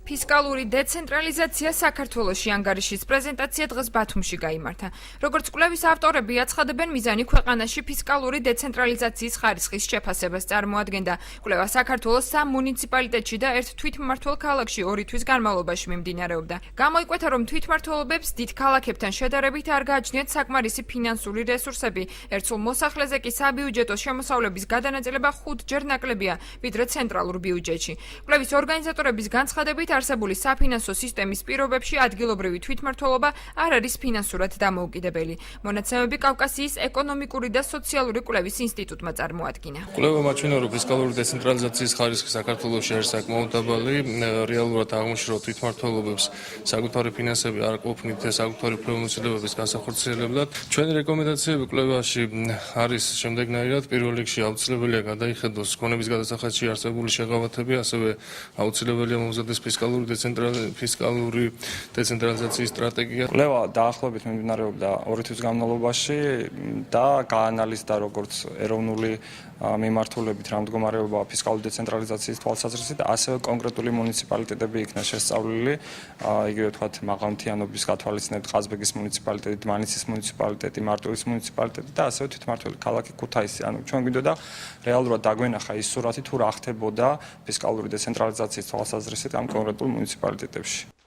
ფისკალური დეცენტრალიზაცია საქართველოში ანგარიშის პრეზენტაცია დღეს ბათუმში გაიმართა. როგორც კვლევის ავტორები აცხადებენ, მიზანი ქვეყანაში ფისკალური დეცენტრალიზაციის ხარისხის შეფასებას წარმოადგენდა. კვლევა საქართველოს 3 მუნიციპალიტეტში და ერთ თვითმმართველ ქალაქში 2 თვის განმავლობაში მიმდინარეობდა. გამოიკვეთა, რომ თვითმმართველობებს დიდ ქალაქებთან შედარებით არ გააჩნიათ საკმარისი ფინანსური რესურსები. ერთსულ მოსახლეზე კი საბიუჯეტო შემოსავლების გადანაწილება 5 ჯერ ნაკლებია, ვიდრე ცენტრალურ ბიუჯეტში. კვლევის ორგანიზატორების განცხადებით არსებული საფინანსო სისტემის პირობებში ადგილობრივი თვითმმართველობა არ არის ფინანსურად დამოუკიდებელი. მონაცემები კავკასიის ეკონომიკური და სოციალური კვლევის ინსტიტუტმა წარმოადგინა. კვლევა მაჩვენა, რომ ფისკალური დეცენტრალიზაციის ხარისხი საქართველოში არის საკმაოდ დაბალი. რეალურად აღმოჩნდა, რომ თვითმმართველობებს საკუთარი ფინანსები არ ყოფნით საკუთარი პრომოცილებების განსახორციელებლად. ჩვენი რეკომენდაციები კვლევაში არის შემდეგნაირად. პირველ რიგში აუცილებელია გადაიხედოს ქონების გადასახადში არსებული შეღავათები, ასევე აუცილებელია მოუზადდეს ფისკალური დეცენტრალიზაციის სტრატეგია. კვლევა დაახლოებით მიმდინარეობდა 2 თვის განმავლობაში და გაანალიზდა როგორც ეროვნული მიმართულებით რა მდგომარეობაა ფისკალური დეცენტრალიზაციის თვალსაზრისით, ასევე კონკრეტული მუნიციპალიტეტები იქნა შესწავლილი, იგივე ვთქვათ, მაღალმთიანობის გათვალისწინებთ ყაზბეგის მუნიციპალიტეტი, დმანისის მუნიციპალიტეტი, მარტვილის მუნიციპალიტეტი და ასევე თვითმმართველი ქალაქი ქუთაისი. ანუ ჩვენ გვინდოდა რეალურად დაგვენახა ის სურათი, თუ რა ხდებოდა ფისკალური დეცენტრალიზაციის თვალსაზრისით ამ კონკრეტულ მუნიციპალიტეტებში.